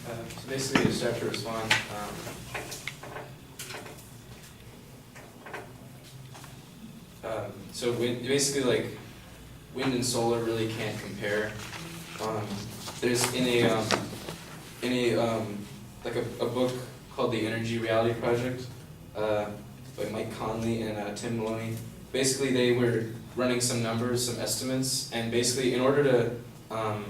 So basically, to start to respond, so basically, like, wind and solar really can't compare. There's like a book called The Energy Reality Project by Mike Conley and Tim Maloney. Basically, they were running some numbers, some estimates, and basically, in order to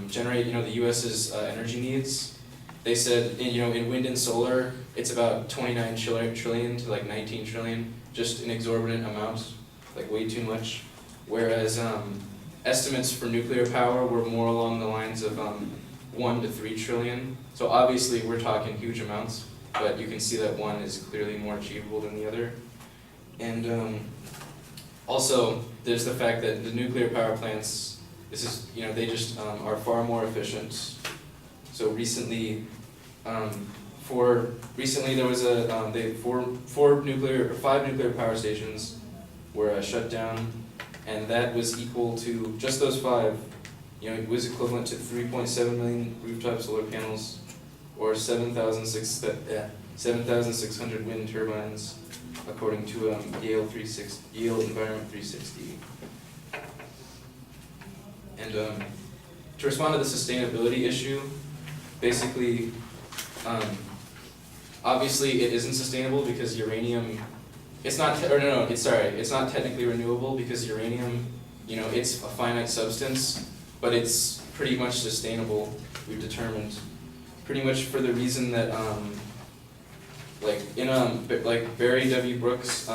generate, the U.S.'s energy needs, they said, in wind and solar, it's about 29 trillion to like 19 trillion, just an exorbitant amount, like way too much. Whereas estimates for nuclear power were more along the lines of 1 to 3 trillion. So obviously, we're talking huge amounts, but you can see that one is clearly more achievable than the other. And also, there's the fact that the nuclear power plants, they just are far more efficient. So recently, there was five nuclear power stations were shut down, and that was equal to just those five. It was equivalent to 3.7 million rooftop solar panels, or 7,600 wind turbines, according to Yale Environment 360. And to respond to the sustainability issue, basically, obviously it isn't sustainable because uranium, it's not technically renewable because uranium, it's a finite substance, but it's pretty much sustainable, we've determined, pretty much for the reason that, like Barry W. Brooks,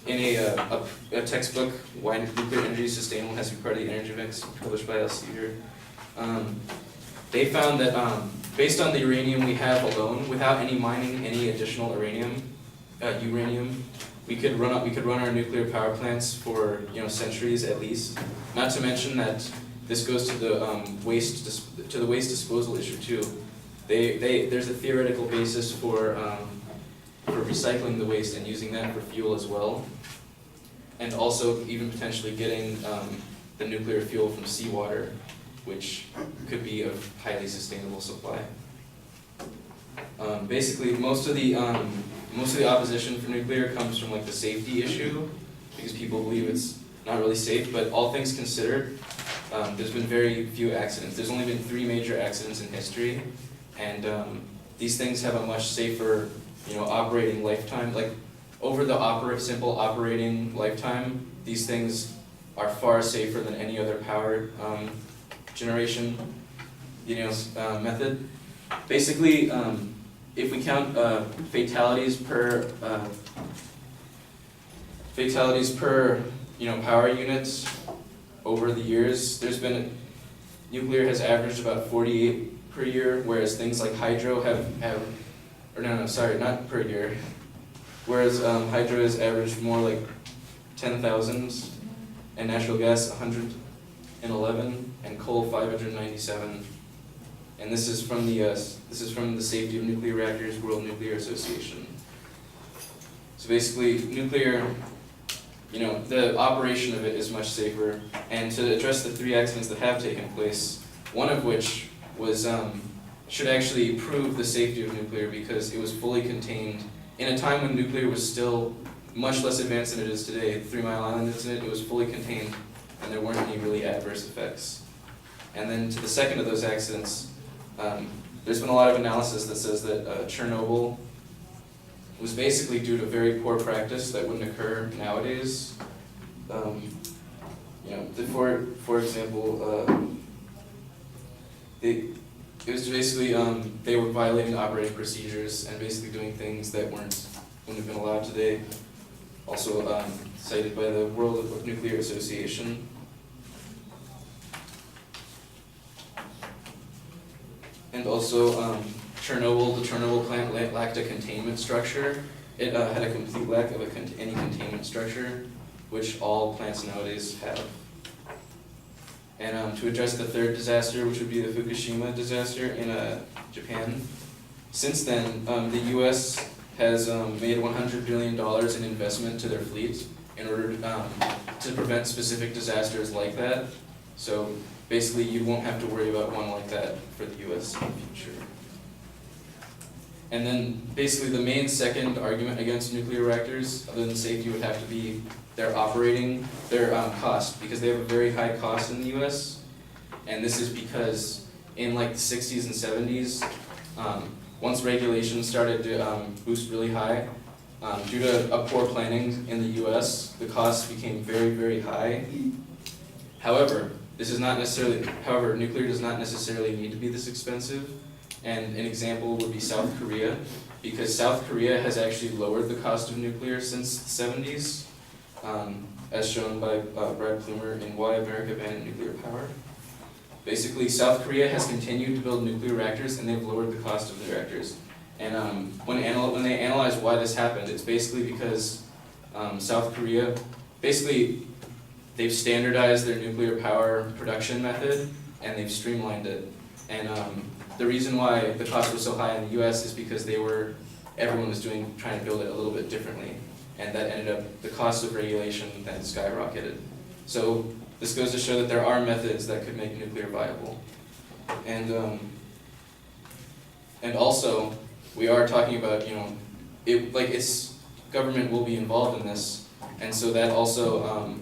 in a textbook, Why Nuclear Energy is Sustainable, has to be part of the energy mix, published by Elsevier. They found that based on the uranium we have alone, without any mining any additional uranium, we could run our nuclear power plants for centuries at least. Not to mention that this goes to the waste disposal issue too. There's a theoretical basis for recycling the waste and using that for fuel as well, and also even potentially getting the nuclear fuel from seawater, which could be a highly sustainable supply. Basically, most of the opposition for nuclear comes from like the safety issue, because people believe it's not really safe. But all things considered, there's been very few accidents. There's only been 3 major accidents in history, and these things have a much safer, operating lifetime. Like over the simple operating lifetime, these things are far safer than any other power generation, method. Basically, if we count fatalities per power units over the years, nuclear has averaged about 48 per year, whereas things like hydro not per year. Whereas hydro has averaged more like 10,000, and natural gas 111, and coal 597. And this is from the Safety of Nuclear Reactors World Nuclear Association. So basically, nuclear, the operation of it is much safer. And to address the 3 accidents that have taken place, one of which was should actually prove the safety of nuclear because it was fully contained in a time when nuclear was still much less advanced than it is today. 3 Mile Island incident, it was fully contained, and there weren't any really adverse effects. And then to the second of those accidents, there's been a lot of analysis that says that Chernobyl was basically due to very poor practice that wouldn't occur nowadays. For example, it was basically they were violating operating procedures and basically doing things that wouldn't have been allowed today. Also cited by the World Nuclear Association. And also, the Chernobyl plant lacked a containment structure. It had a complete lack of any containment structure, which all plants nowadays have. And to address the third disaster, which would be the Fukushima disaster in Japan, since then, the U.S. has made $100 billion in investment to their fleet in order to prevent specific disasters like that. So basically, you won't have to worry about one like that for the U.S. in the future. And then basically the main second argument against nuclear reactors, other than safety, would have to be their cost, because they have a very high cost in the US. And this is because in like the 60s and 70s, once regulations started to boost really high, due to a poor planning in the US, the costs became very, very high. However, nuclear does not necessarily need to be this expensive. And an example would be South Korea, because South Korea has actually lowered the cost of nuclear since the 70s, as shown by Brad Plumer in Why America Abandoned Nuclear Power. Basically, South Korea has continued to build nuclear reactors, and they've lowered the cost of the reactors. And when they analyze why this happened, it's basically because South Korea, they've standardized their nuclear power production method, and they've streamlined it. And the reason why the cost was so high in the US is because everyone was trying to build it a little bit differently. And that ended up, the cost of regulation then skyrocketed. So this goes to show that there are methods that could make nuclear viable. And also, we are talking about, government will be involved in this. And so that also,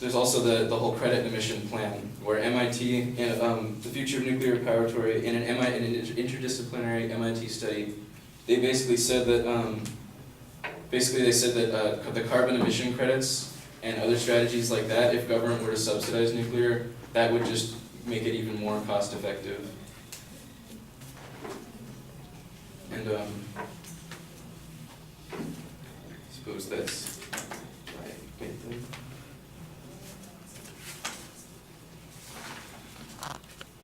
there's also the whole credit emission plan, where MIT, the Future of Nuclear Power-Tory, in an interdisciplinary MIT study, they basically said that the carbon emission credits and other strategies like that, if government were to subsidize nuclear, that would just make it even more cost effective. And I suppose that's